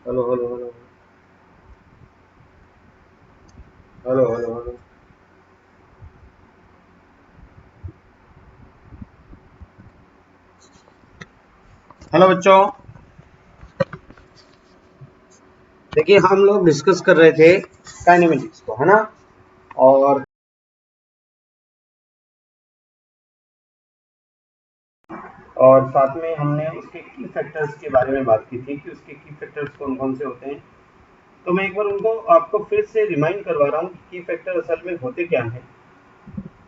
Hello hello hello hello hello hello. Hello बच्चों, देखिए हम लोग डिस्कस कर रहे थे काइनेमेटिक्स को, है ना। और साथ में हमने उसके की फैक्टर्स के बारे में बात की थी कि उसके की फैक्टर्स कौन कौन से होते हैं। तो मैं एक बार उनको आपको फिर से रिमाइंड करवा रहा हूँ कि की फैक्टर असल में होते क्या हैं।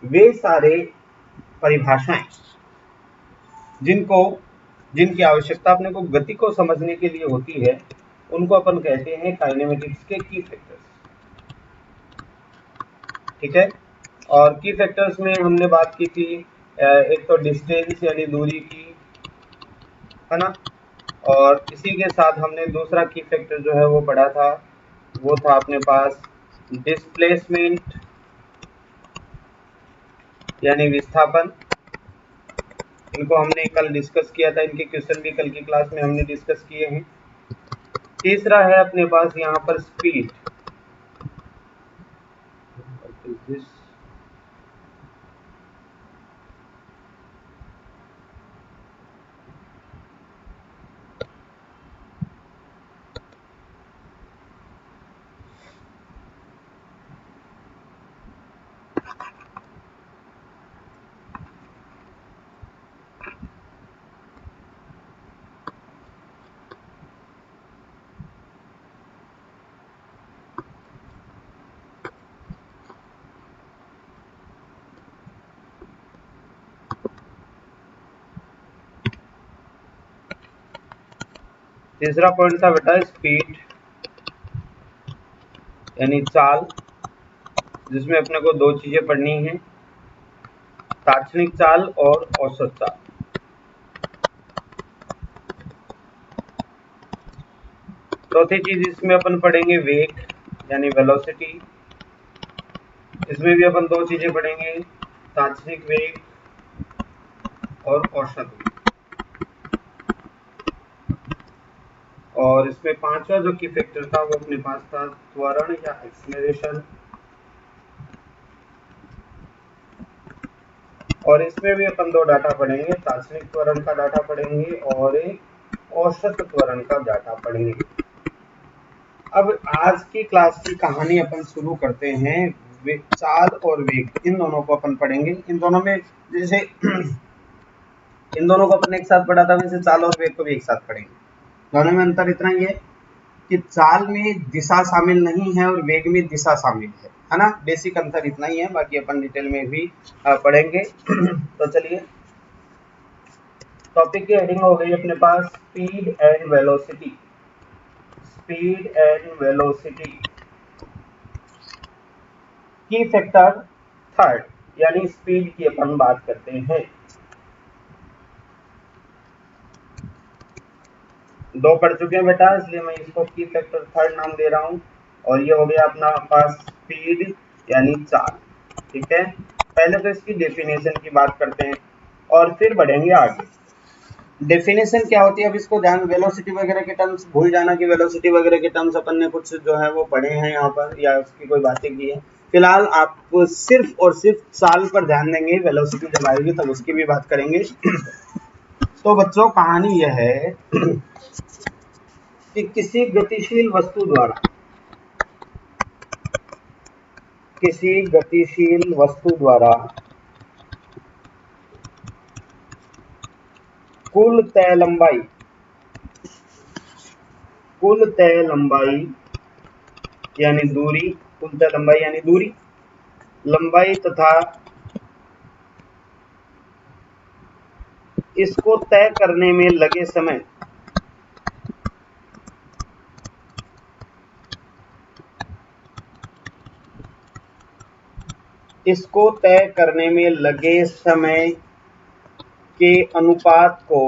वे सारे परिभाषाएं जिनको जिनकी आवश्यकता अपने को गति को समझने के लिए होती है, उनको अपन कहते हैं काइनेमेटिक्स के की फैक्टर्स। ठीक है। और की फैक्टर्स में हमने बात की थी एक तो डिस्टेंस यानी दूरी की, है ना। और इसी के साथ हमने दूसरा की फैक्टर जो है वो पढ़ा था, वो था अपने पास डिस्प्लेसमेंट यानी विस्थापन। इनको हमने कल डिस्कस किया था, इनके क्वेश्चन भी कल की क्लास में हमने डिस्कस किए हैं। तीसरा है अपने पास यहाँ पर स्पीड। तीसरा पॉइंट था बेटा स्पीड यानी चाल, जिसमें अपने को दो चीजें पढ़नी है, ताक्षणिक चाल और औसत चाल। चौथी चीज इसमें अपन पढ़ेंगे वेग यानी वेलोसिटी। इसमें भी अपन दो चीजें पढ़ेंगे, ताक्षणिक वेग और औसत वेग। और इसमें पांचवा जो की फैक्टर था वो अपने पास था त्वरण या एक्सीलरेशन। और इसमें भी अपन दो डाटा पढ़ेंगे, ताक्षणिक त्वरण का डाटा पढ़ेंगे और एक औसत त्वरण का डाटा पढ़ेंगे। अब आज की क्लास की कहानी अपन शुरू करते हैं। चाल और वेग इन दोनों को अपन पढ़ेंगे। इन दोनों में जैसे इन दोनों को अपन एक साथ पढ़ा था, वैसे चाल और वेग को भी एक साथ पढ़ेंगे। दोनों में अंतर इतना ही है कि चाल में दिशा शामिल नहीं है और वेग में दिशा शामिल है ना। बेसिक अंतर इतना ही है, बाकी अपन डिटेल में भी पढ़ेंगे। तो चलिए, टॉपिक की हेडिंग हो गई अपने पास speed and velocity. Speed and velocity की फैक्टर थर्ड यानी स्पीड की अपन बात करते हैं। दो पढ़ चुके हैं बेटा, इसलिए मैं इसको की फैक्टर थर्ड नाम दे रहा हूं। और ये हो गया अपना पास स्पीड यानी चाल। ठीक है, पहले तो इसकी डेफिनेशन की बात करते हैं और फिर बढ़ेंगे आगे। डेफिनेशन क्या होती है, अब इसको ध्यान, वेलोसिटी वगैरह के टर्म्स भूल जाना कि वेलोसिटी वगैरह के टर्म्स अपन ने कुछ जो है वो पढ़े हैं यहाँ पर या उसकी कोई बातें की है। फिलहाल आप सिर्फ और सिर्फ चाल पर ध्यान देंगे, वेलोसिटी जब आएगी तब उसकी भी बात करेंगे। तो बच्चों कहानी यह है कि किसी गतिशील वस्तु द्वारा कुल तय लंबाई यानी दूरी, कुल तय लंबाई यानी दूरी, लंबाई तथा इसको तय करने में लगे समय इसको तय करने में लगे समय के अनुपात को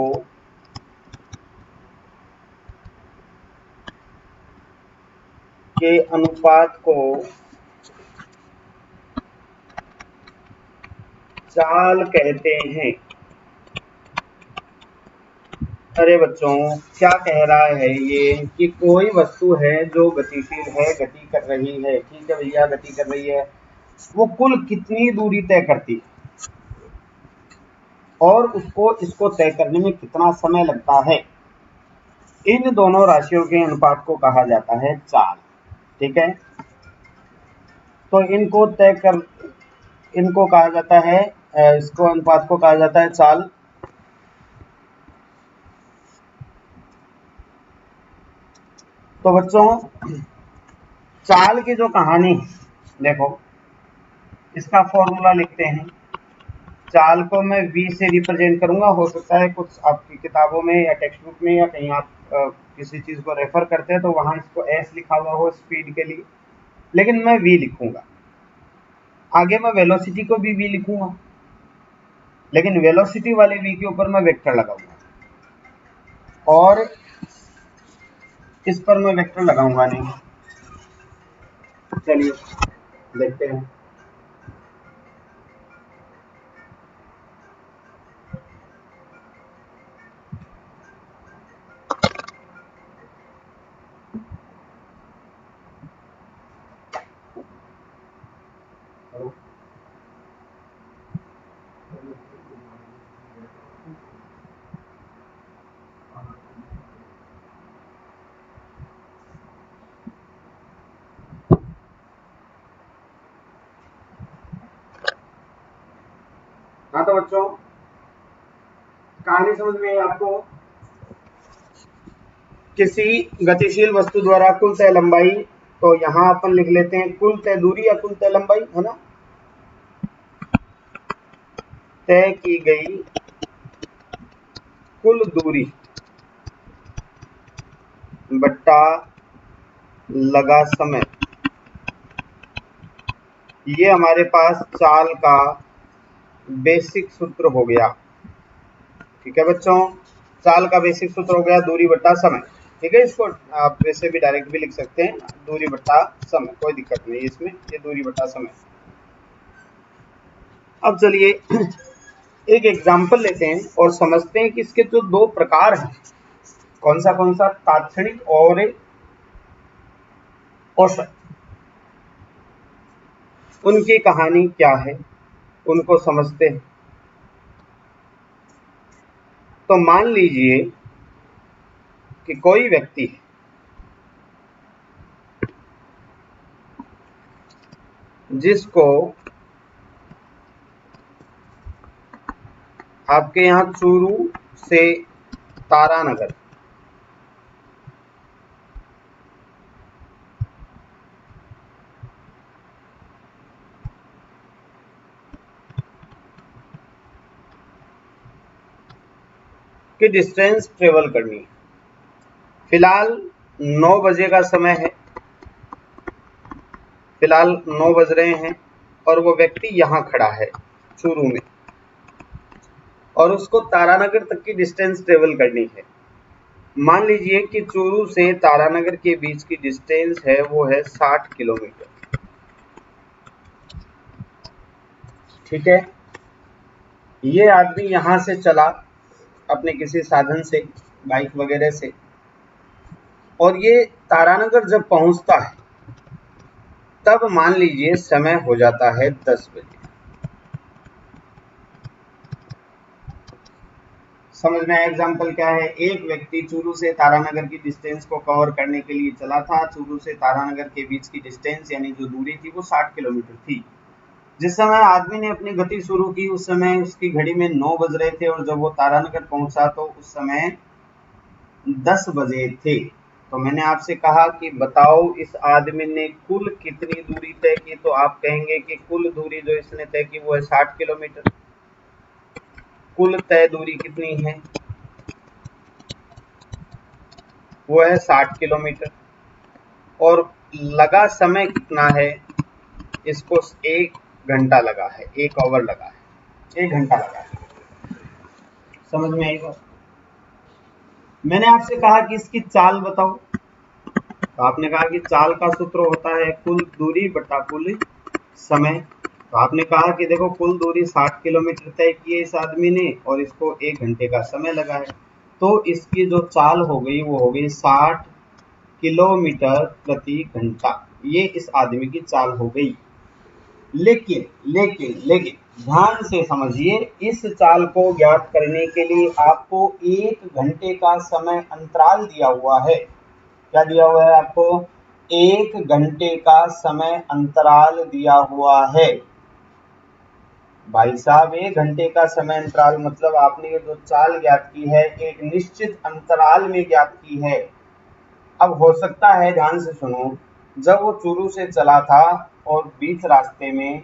चाल कहते हैं। अरे बच्चों, क्या कह रहा है ये कि कोई वस्तु है जो गतिशील है, गति कर रही है, ठीक है भैया, गति कर रही है, वो कुल कितनी दूरी तय करती है और उसको इसको तय करने में कितना समय लगता है। इन दोनों राशियों के अनुपात को कहा जाता है चाल। ठीक है, तो इनको कहा जाता है, इसको अनुपात को कहा जाता है चाल। तो बच्चों, चाल की जो कहानी है, देखो इसका फॉर्मूला लिखते हैं। चाल को मैं v से रिप्रेजेंट करूंगा। हो सकता है कुछ आपकी किताबों में या टेक्स्ट बुक में या कहीं आप किसी चीज को रेफर करते हैं तो वहां इसको s लिखा हुआ हो स्पीड के लिए, लेकिन मैं v लिखूंगा। आगे मैं वेलोसिटी को भी v लिखूंगा, लेकिन वेलोसिटी वाले v के ऊपर मैं वेक्टर लगाऊंगा और इस पर मैं वेक्टर लगाऊंगा नहीं। चलिए देखते हैं। हाँ तो बच्चों, कहानी समझ में आई आपको? किसी गतिशील वस्तु द्वारा कुल तय लंबाई, तो यहां अपन लिख लेते हैं कुल तय दूरी या कुल तय लंबाई, है ना। तय की गई कुल दूरी बट्टा लगा समय, ये हमारे पास चाल का बेसिक सूत्र हो गया। ठीक है बच्चों, चाल का बेसिक सूत्र हो गया दूरी बट्टा समय। ठीक है, इसको आप वैसे भी डायरेक्ट भी लिख सकते हैं, दूरी बट्टा समय, कोई दिक्कत नहीं इसमें, ये दूरी बट्टा समय। अब चलिए एक एग्जाम्पल लेते हैं और समझते हैं कि इसके जो दो प्रकार हैं, कौन सा, तात्क्षणिक और औसत, उनकी कहानी क्या है, उनको समझते हैं। तो मान लीजिए कि कोई व्यक्ति है, जिसको आपके यहाँ चूरू से तारानगर की डिस्टेंस ट्रेवल करनी है। फिलहाल 9 बजे का समय है, फिलहाल 9 बज रहे हैं और वो व्यक्ति यहाँ खड़ा है चूरू में, और उसको तारानगर तक की डिस्टेंस ट्रेवल करनी है। मान लीजिए कि चूरू से तारानगर के बीच की डिस्टेंस है वो है 60 किलोमीटर। ठीक है, ये आदमी यहाँ से चला अपने किसी साधन से, बाइक वगैरह से, और ये तारानगर जब पहुंचता है तब मान लीजिए समय हो जाता है 10 बजे। समझ में आया एग्जाम्पल क्या है? एक व्यक्ति चूरू से तारानगर की डिस्टेंस को कवर करने के लिए चला था। चूरू से तारानगर के बीच की डिस्टेंस यानी जो दूरी थी वो 60 किलोमीटर थी। जिस समय आदमी ने अपनी गति शुरू की उस समय उसकी घड़ी में 9 बज रहे थे और जब वो तारानगर पहुंचा तो उस समय 10 बजे थे। तो मैंने आपसे कहा कि बताओ इस आदमी ने कुल कितनी दूरी तय की, तो आप कहेंगे कि कुल दूरी जो इसने तय की वो है 60 किलोमीटर। कुल तय दूरी कितनी है? वो है 60 किलोमीटर। और लगा समय कितना है? इसको 1 घंटा लगा है, 1 आवर लगा है, 1 घंटा लगा है। समझ में आई बात? मैंने आपसे कहा कि इसकी चाल बताओ, तो आपने कहा कि चाल का सूत्र होता है कुल दूरी बटा कुल समय। तो आपने कहा कि देखो कुल दूरी 60 किलोमीटर तय की है इस आदमी ने और इसको 1 घंटे का समय लगा है। तो इसकी जो चाल हो गई वो हो गई 60 किलोमीटर प्रति घंटा। ये इस आदमी की चाल हो गई। लेकिन लेकिन लेकिन ध्यान से समझिए, इस चाल को ज्ञात करने के लिए आपको 1 घंटे का समय अंतराल दिया हुआ है। क्या दिया हुआ है आपको? 1 घंटे का समय अंतराल दिया हुआ है। भाई साहब, 1 घंटे का समय अंतराल मतलब आपने ये जो चाल ज्ञात की है एक निश्चित अंतराल में ज्ञात की है। अब हो सकता है, ध्यान से सुनो, जब वो चूरू से चला था और बीच रास्ते में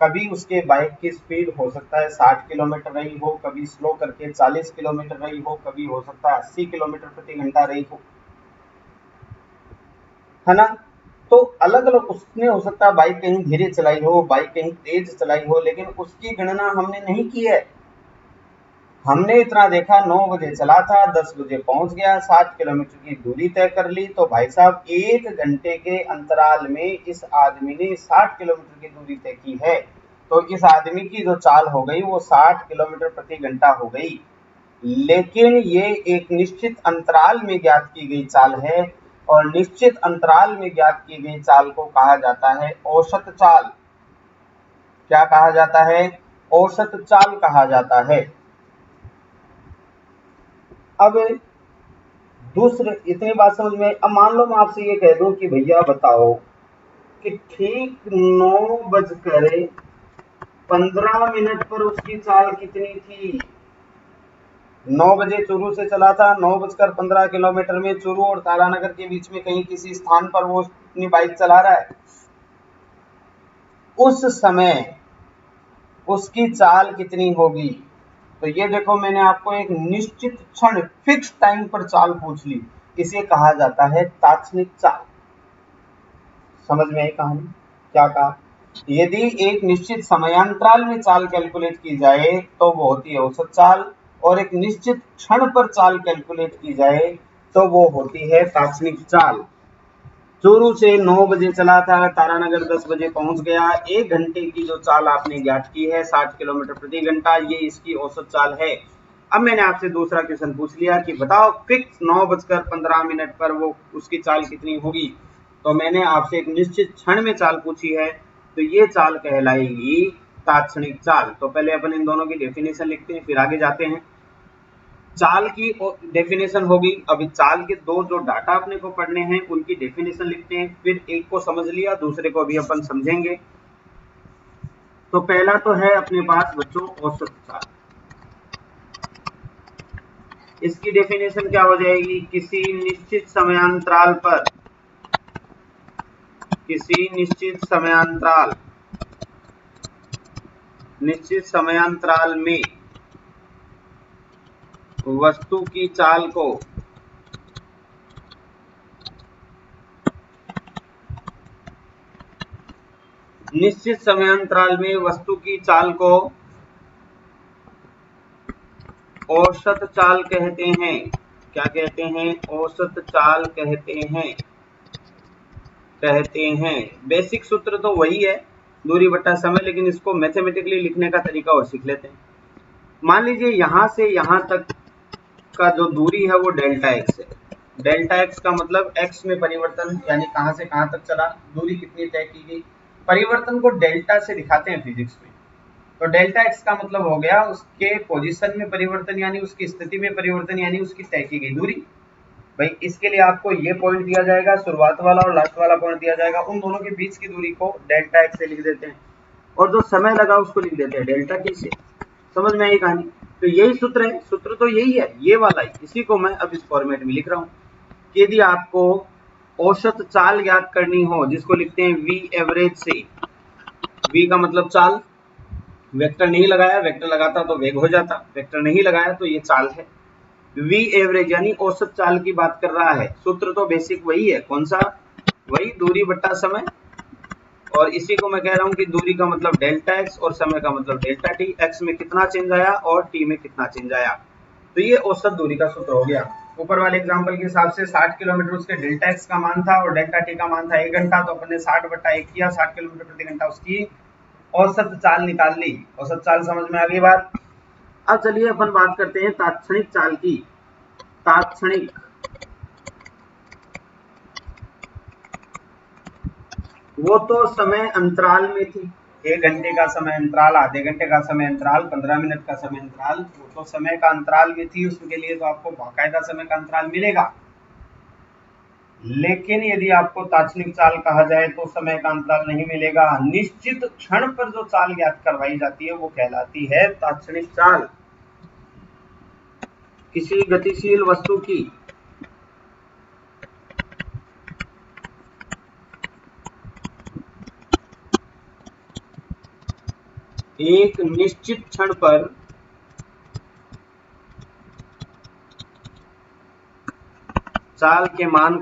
कभी उसके बाइक की स्पीड हो सकता है 60 किलोमीटर रही हो, कभी स्लो करके 40 किलोमीटर रही हो, कभी हो सकता है 80 किलोमीटर प्रति घंटा रही हो, है ना। तो अलग अलग उसने हो सकता है बाइक कहीं धीरे चलाई हो, बाइक कहीं तेज चलाई हो, लेकिन उसकी गणना हमने नहीं की है। हमने इतना देखा 9 बजे चला था, 10 बजे पहुंच गया, 60 किलोमीटर की दूरी तय कर ली। तो भाई साहब, 1 घंटे के अंतराल में इस आदमी ने 60 किलोमीटर की दूरी तय की है। तो इस आदमी की जो चाल हो गई वो 60 किलोमीटर प्रति घंटा हो गई। लेकिन ये एक निश्चित अंतराल में ज्ञात की गई चाल है, और निश्चित अंतराल में ज्ञात की गई चाल को कहा जाता है औसत चाल। क्या कहा जाता है? औसत चाल कहा जाता है। अब दूसरे, इतनी बात समझ में। अब मान लो मैं आपसे ये कह दूं कि भैया बताओ कि ठीक 9:15 पर उसकी चाल कितनी थी। 9 बजे चूरू से चला था, 9:15 किलोमीटर में चूरू और तारानगर के बीच में कहीं किसी स्थान पर वो अपनी बाइक चला रहा है। उस समय उसकी चाल कितनी होगी? तो ये देखो, मैंने आपको एक निश्चित क्षण, फिक्स टाइम पर चाल पूछ ली। इसे कहा जाता है तात्क्षणिक चाल। समझ में आई कहानी? क्या कहा? यदि एक निश्चित समयांतराल में चाल कैलकुलेट की जाए तो वो होती है औसत चाल, और एक निश्चित क्षण पर चाल कैलकुलेट की जाए तो वो होती है तात्क्षणिक चाल। चूरू से 9 बजे चला था, तारानगर 10 बजे पहुंच गया। 1 घंटे की जो चाल आपने ज्ञात की है 60 किलोमीटर प्रति घंटा, ये इसकी औसत चाल है। अब मैंने आपसे दूसरा क्वेश्चन पूछ लिया कि बताओ फिक्स 9:15 पर वो उसकी चाल कितनी होगी। तो मैंने आपसे एक निश्चित क्षण में चाल पूछी है, तो ये चाल कहलाएगी तात्क्षणिक चाल। तो पहले अपन इन दोनों की डेफिनेशन लिखते हैं, फिर आगे जाते हैं। चाल की डेफिनेशन होगी। अभी चाल के दो जो डाटा अपने को पढ़ने हैं उनकी डेफिनेशन लिखते हैं, फिर एक को समझ लिया, दूसरे को अभी अपन समझेंगे। तो पहला तो है अपने पास बच्चों औसत चाल। इसकी डेफिनेशन क्या हो जाएगी? किसी निश्चित समयांतराल में वस्तु की चाल को औसत चाल कहते हैं। क्या कहते हैं? औसत चाल कहते हैं। बेसिक सूत्र तो वही है, दूरी बटा समय, लेकिन इसको मैथमेटिकली लिखने का तरीका और सीख लेते हैं। मान लीजिए यहां से यहां तक का जो दूरी है वो डेल्टा एक्स है। डेल्टा एक्स का मतलब एक्स में परिवर्तन, यानी कहां से कहां तक चला, दूरी कितनी तय की गई। परिवर्तन को डेल्टा से दिखाते हैं फिजिक्स में। तो डेल्टा एक्स का मतलब हो गया उसके पोजीशन में परिवर्तन, यानी उसकी स्थिति में परिवर्तन, यानी उसकी तय की गई दूरी। भाई इसके लिए आपको ये पॉइंट दिया जाएगा, शुरुआत वाला और लास्ट वाला पॉइंट दिया जाएगा, उन दोनों के बीच की दूरी को डेल्टा एक्स से लिख देते हैं, और जो समय लगा उसको लिख देते हैं डेल्टा टी से। समझ में आई कहानी? तो यही सूत्र है, सूत्र तो यही है, ये वाला ही, इसी को मैं अब इस फॉर्मेट में लिख रहा हूँ। यदि आपको औसत चाल ज्ञात करनी हो, जिसको लिखते हैं वी एवरेज से, वी का मतलब चाल, वेक्टर नहीं लगाया, वेक्टर लगाता तो वेग हो जाता, वेक्टर नहीं लगाया तो ये चाल है। वी एवरेज यानी औसत चाल की बात कर रहा है। सूत्र तो बेसिक वही है, कौन सा? वही, दूरी बट्टा समय, और इसी को मैं कह रहा हूं कि दूरी का मतलब डेल्टा एक्स और समय का मतलब डेल्टा टी। एक्स में कितना चेंज आया और टी में कितना चेंज आया, तो ये औसत दूरी का सूत्र हो गया। ऊपर वाले एग्जांपल के हिसाब से 60 किलोमीटर उसके डेल्टा एक्स का मान था और डेल्टा टी का मान था 1 घंटा, तो अपन ने 60/1 किया, 60 किलोमीटर प्रति घंटा उसकी औसत चाल निकाल ली। औसत चाल समझ में आ गई बात? अब चलिए अपन बात करते हैं तात्क्षणिक चाल की। तात्क्षणिक, वो तो समय अंतराल में थी, 1 घंटे का समय अंतराल, आधे घंटे का समय अंतराल, 15 मिनट का समय अंतराल, वो तो समय का अंतराल में थी, उसके लिए तो आपको बाकायदा समय का अंतराल मिलेगा। लेकिन यदि आपको तात्क्षणिक चाल कहा जाए तो समय का अंतराल नहीं मिलेगा। निश्चित क्षण पर जो चाल ज्ञात करवाई जाती है वो कहलाती है तात्क्षणिक चाल। किसी गतिशील वस्तु की एक निश्चित क्षण पर चाल के मान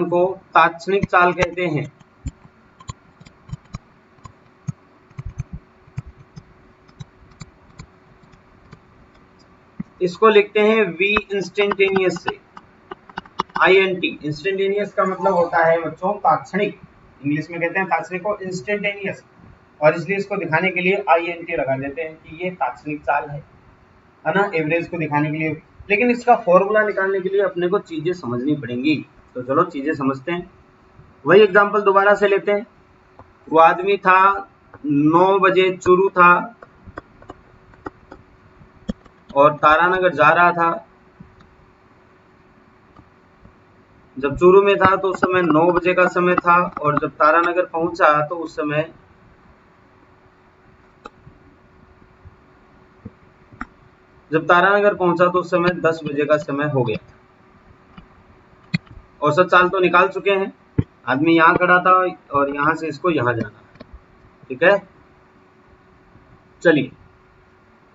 को तात्क्षणिक चाल कहते हैं। इसको लिखते हैं वी इंस्टेंटेनियस से, INT। इंस्टेंटेनियस का मतलब होता है बच्चों तात्क्षणिक, इंग्लिश में कहते हैं तात्क्षणिक को इंस्टेंटेनियस, और इसलिए इसको दिखाने के लिए INT लगा देते हैं कि ये तात्क्षणिक चाल है ना, एवरेज को दिखाने के लिए। लेकिन इसका फॉर्मूला निकालने के लिए अपने को चीजें समझनी पड़ेंगी, तो चलो चीजें समझते हैं। वही एग्जांपल दोबारा से लेते हैं। वो आदमी था, 9 बजे चूरू था और तारानगर जा रहा था। जब चूरू में था तो उस समय 9 बजे का समय था, और जब तारानगर पहुंचा तो उस समय तो उस समय 10 बजे का समय हो गया। औसत चाल तो निकाल चुके हैं। आदमी यहाँ खड़ा था और यहाँ से इसको यहाँ जाना है, ठीक है। चलिए,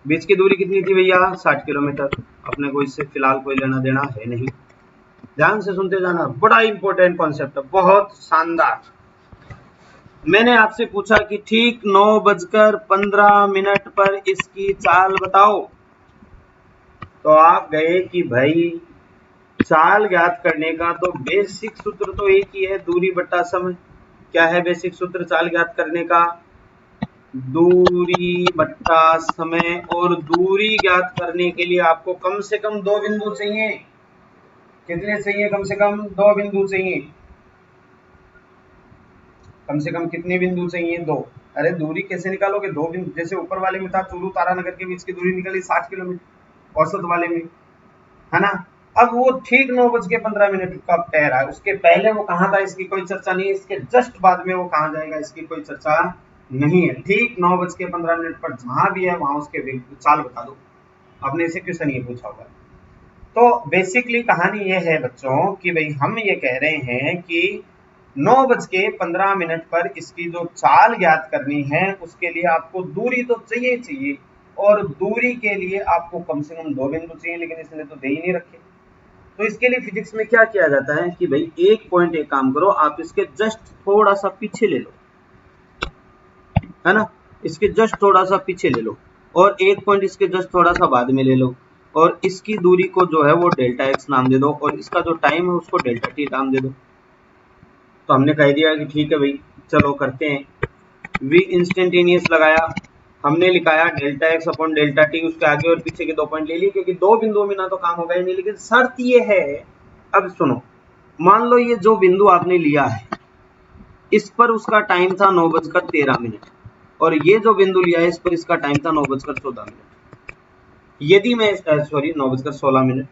बीच की दूरी कितनी थी भैया? 60 किलोमीटर। अपने को इससे फिलहाल कोई लेना देना है नहीं। ध्यान से सुनते जाना, बड़ा इंपॉर्टेंट कॉन्सेप्ट है, बहुत शानदार। मैंने आपसे पूछा कि ठीक 9:15 पर इसकी चाल बताओ, तो आप गए कि भाई चाल ज्ञात करने का तो बेसिक सूत्र तो एक ही है, दूरी बटा समय। क्या है बेसिक सूत्र चाल ज्ञात करने का? दूरी बटा समय। और दूरी ज्ञात करने के लिए आपको कम से कम 2 बिंदु चाहिए। कितने चाहिए? कम से कम 2 बिंदु चाहिए। कम से कम कितने बिंदु चाहिए? 2। अरे दूरी कैसे निकालोगे? 2 बिंदु, जैसे ऊपर वाले में था चूरू तारानगर के बीच की दूरी निकली 60 किलोमीटर औसत वाले में, है ना। अब वो ठीक 9:15 का ठहरा है, उसके पहले वो कहाँ था इसकी कोई चर्चा नहीं है, इसके जस्ट बाद में वो कहाँ जाएगा इसकी कोई चर्चा नहीं है। ठीक 9:15 पर जहां भी है वहां उसके चाल बता दो। आपने इसे क्वेश्चन ये पूछा होगा। तो बेसिकली कहानी ये है बच्चों कि भाई हम ये कह रहे हैं कि 9:15 पर इसकी जो चाल ज्ञात करनी है उसके लिए आपको दूरी तो चाहिए, और दूरी के लिए आपको कम से कम 2 बिंदु चाहिए, लेकिन इसने तो दे ही नहीं रखे। तो इसके लिए फिजिक्स में क्या किया जाता है कि भाई एक पॉइंट, एक काम करो, आप इसके जस्ट थोड़ा सा पीछे ले लो, है ना, इसके जस्ट थोड़ा सा पीछे ले लो, और एक पॉइंट इसके जस्ट थोड़ा सा बाद में ले लो, और इसकी दूरी को जो है वो डेल्टा एक्स नाम दे दो, और इसका जो टाइम है उसको डेल्टा टी नाम दे दो। तो हमने कह दिया कि ठीक है भाई, चलो करते हैं। वी इंस्टेंटेनियस लगाया, हमने लिखाया delta X upon delta T, उसके आगे और पीछे के 2 पॉइंट ले लिए, क्योंकि 2 बिंदुओं में ना तो काम होगा ही नहीं। लेकिन शर्त ये है, अब सुनो, मान लो ये जो बिंदु आपने लिया है इस पर उसका टाइम था 9:13, और ये जो बिंदु लिया है इस पर इसका टाइम था 9:14। यदि मैं 9:16,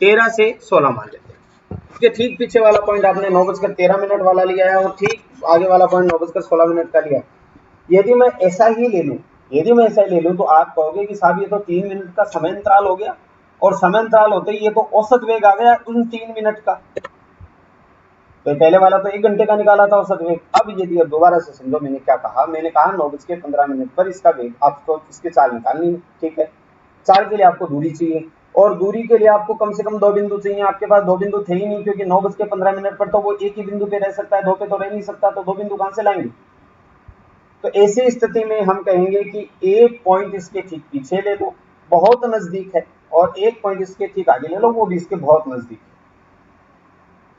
13 से 16 मान लेते हैं। उसके ठीक पीछे वाला पॉइंट आपने 9:13 वाला लिया है, और ठीक आगे वाला पॉइंट 9:16 का लिया है। यदि मैं ऐसा ही ले लूं तो आप कहोगे कि साहब ये तो 3 मिनट का समय अंतराल हो गया, और समय अंतराल होते ही ये तो औसत वेग आ गया उन 3 मिनट का। तो पहले वाला तो 1 घंटे का निकाला था औसत वेग। अब यदि दोबारा से समझो, मैंने क्या कहा, मैंने कहा 9:15 पर इसका वेग, आपको इसकी चाल निकालनी है, ठीक है। चाल के लिए आपको दूरी चाहिए, और दूरी के लिए आपको कम से कम 2 बिंदु चाहिए। आपके पास 2 बिंदु थे ही नहीं, क्योंकि 9:15 पर तो वो एक ही बिंदु पे रह सकता है, 2 पे तो रह नहीं सकता, तो 2 बिंदु कहां से लाएंगे? तो ऐसी स्थिति में हम कहेंगे कि एक पॉइंट इसके ठीक पीछे ले लो, बहुत नजदीक है, और एक पॉइंट इसके ठीक आगे ले लो, वो भी इसके बहुत नजदीक है।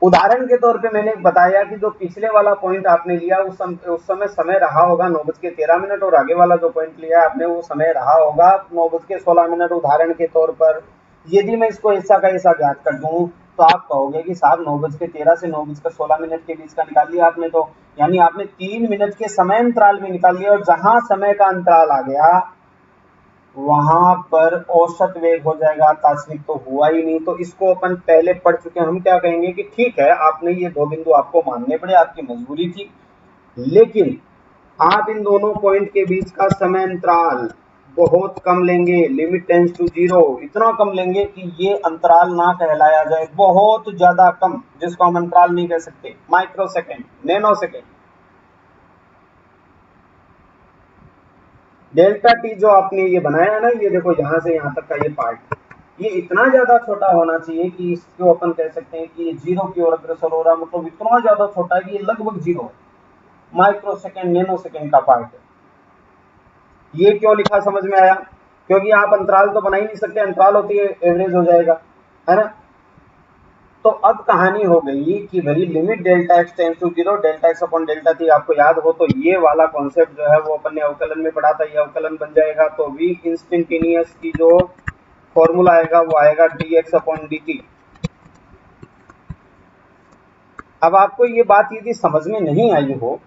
उदाहरण के तौर पे मैंने बताया कि जो पिछले वाला पॉइंट आपने लिया उस समय समय रहा होगा 9:13 और आगे वाला जो पॉइंट लिया आपने वो समय रहा होगा 9:16। उदाहरण के तौर पर यदि मैं इसको ऐसा का ऐसा ज्ञात कर दूं तो आप कहोगे कि साहब 9:13 से 9:16 के बीच का निकाल लिया आपने, तो यानी आपने 3 मिनट के समय अंतराल में निकाल लिया और जहां समय का अंतराल आ गया वहां पर औसत वेग हो जाएगा, तात्क्षणिक तो हुआ ही नहीं। तो इसको अपन पहले पढ़ चुके हैं, हम क्या कहेंगे कि ठीक है आपने ये दो बिंदु आपको मानने पड़े, आपकी मजबूरी थी, लेकिन आप इन दोनों पॉइंट के बीच का समय अंतराल बहुत कम लेंगे, लिमिट टेंड्स टू 0, इतना कम लेंगे कि ये अंतराल ना कहलाया जाए, बहुत ज्यादा कम, जिसको हम अंतराल नहीं कह सकते, micro second, nano second. Delta T जो आपने ये बनाया है ना, ये देखो यहाँ से यहाँ तक का ये पार्ट, ये इतना ज्यादा छोटा होना चाहिए कि इसको अपन कह सकते हैं कि ये 0 की ओर अग्रसर हो रहा, मतलब इतना ज्यादा छोटा है कि ये लगभग 0 है, माइक्रो सेकेंड, नैनो सेकेंड का पार्ट है। ये क्यों लिखा समझ में आया? क्योंकि आप अंतराल तो बना ही नहीं सकते, अंतराल होती है एवरेज हो जाएगा, है ना। तो अब कहानी हो गई कि भाई limit delta X tends to 0 delta X upon delta T, आपको याद हो तो ये वाला कॉन्सेप्ट जो है वो अपन ने अवकलन में पढ़ा था, ये अवकलन बन जाएगा। तो वी इंस्टेंटेनियस की जो फॉर्मूला आएगा वो आएगा dx अपॉन dt। अब आपको ये बात यदि समझ में नहीं आई हो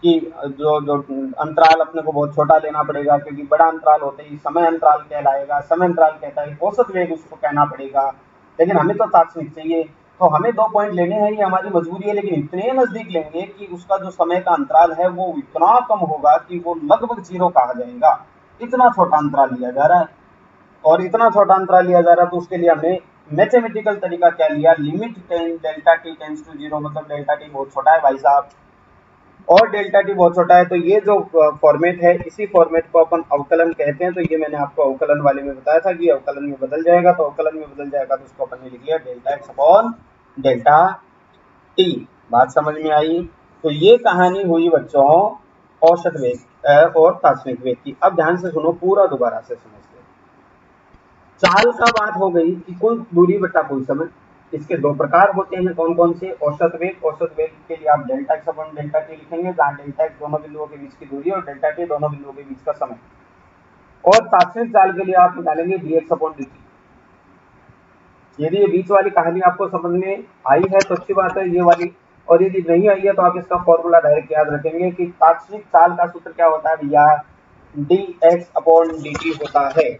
कि जो अंतराल अपने को बहुत छोटा लेना पड़ेगा, क्योंकि बड़ा अंतराल होते ही समय अंतराल कहलाएगा, समय अंतराल कहता है औसत वेग उसको कहना पड़ेगा, लेकिन हमें तो तात्क्षणिक चाहिए, तो हमें 2 पॉइंट लेने हैं, ये हमारी मजबूरी है, लेकिन इतने नजदीक लेंगे कि उसका जो समय का अंतराल है वो इतना कम होगा कि वो लगभग 0 कहा जाएगा। इतना छोटा अंतराल लिया जा रहा है, और इतना छोटा अंतराल लिया जा रहा है, तो उसके लिए हमने मैथमेटिकल तरीका क्या लिया, limit delta T tends to 0, मतलब डेल्टा टी बहुत छोटा है भाई साहब और डेल्टा टी बहुत छोटा है, तो ये जो फॉर्मेट है इसी फॉर्मेट को अपन अवकलन कहते हैं। तो ये मैंने आपको अवकलन वाले में बताया था कि अवकलन में बदल जाएगा, तो अवकलन में बदल जाएगा तो उसको अपन ने लिख लिया delta X upon delta T. बात समझ में आई? तो ये कहानी हुई बच्चों औसत वेग और तात्क्षणिक वेग की। अब ध्यान से सुनो, पूरा दोबारा से समझ लो। चाल का बात हो गई कि कुल दूरी बटा कुल समय, इसके 2 प्रकार होते हैं, कौन कौन से? औसत वेग, औसत वेग के लिए आप delta X upon delta T लिखेंगे, जहां डेल्टा एक्स दोनों बिंदुओं के बीच की दूरी और डेल्टा टी दोनों बिंदुओं के बीच का समय। और तात्क्षणिक चाल के लिए आप निकालेंगे dx अपॉन dt। यदि ये बीच वाली कहानी आपको समझ में आई है तो अच्छी बात है, ये वाली, और यदि नहीं आई है तो आप इसका फॉर्मूला डायरेक्ट याद रखेंगे कि तात्क्षणिक चाल का सूत्र क्या होता है भैया, dx अपॉन dt होता है।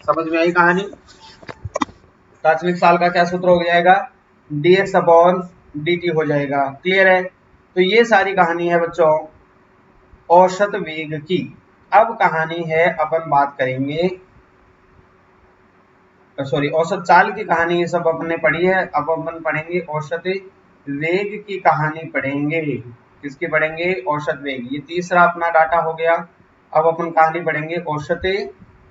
समझ में आई कहानी? तात्क्षणिक चाल का क्या सूत्र हो जाएगा, dx अपॉन dt हो जाएगा। क्लियर है? तो ये सारी कहानी है बच्चों औसत वेग की। अब कहानी है, अपन बात करेंगे, सॉरी, औसत चाल की कहानी ये सब अपन ने पढ़ी है। अब अपन पढ़ेंगे औसत वेग की कहानी पढ़ेंगे। किसकी पढ़ेंगे? औसत वेग। ये तीसरा अपना डाटा हो गया। अब अपन कहानी पढ़ेंगे औसत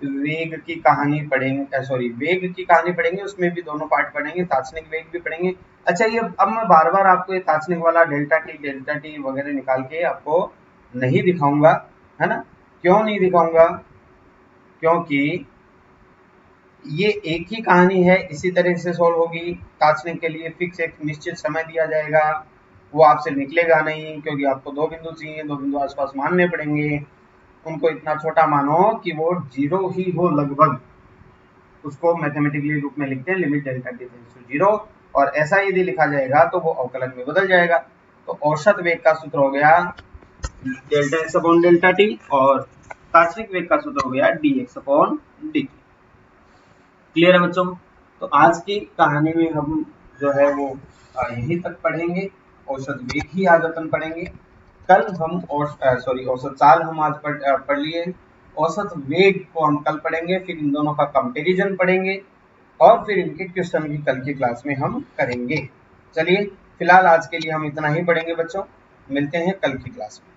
वेग की कहानी पढ़ेंगे, सॉरी वेग की कहानी पढ़ेंगे, उसमें भी दोनों पार्ट पढ़ेंगे, तात्क्षणिक वेग भी पढ़ेंगे। अच्छा, ये अब मैं बार बार आपको ये तात्क्षणिक वाला डेल्टा टी वगैरह निकाल के आपको नहीं दिखाऊंगा, है ना। क्यों नहीं दिखाऊंगा? क्योंकि ये एक ही कहानी है, इसी तरह से सॉल्व होगी। तात्क्षणिक के लिए फिक्स एक निश्चित समय दिया जाएगा, वो आपसे निकलेगा नहीं, क्योंकि आपको 2 बिंदु चाहिए, 2 बिंदु आसपास मानने पड़ेंगे, उनको इतना छोटा मानो कि वो 0 ही हो लगभग, उसको मैथमेटिकली रूप में लिखते हैं limit delta T tends to 0, और ऐसा यदि लिखा जाएगा तो वो अवकलन में बदल जाएगा। तो औसत वेग का सूत्र हो गया delta X upon delta T, और तात्क्षणिक वेग का सूत्र हो गया dx अपॉन dt। क्लियर है बच्चों? तो आज की कहानी में हम जो है वो यहीं तक पढ़ेंगे, औसत वेग ही आज अपन पढ़ेंगे। कल हम औसत चाल हम आज पढ़ लिए, औसत वेग को हम कल पढ़ेंगे, फिर इन दोनों का कंपैरिजन पढ़ेंगे, और फिर इनके क्वेश्चन भी कल की क्लास में हम करेंगे। चलिए फिलहाल आज के लिए हम इतना ही पढ़ेंगे बच्चों, मिलते हैं कल की क्लास में।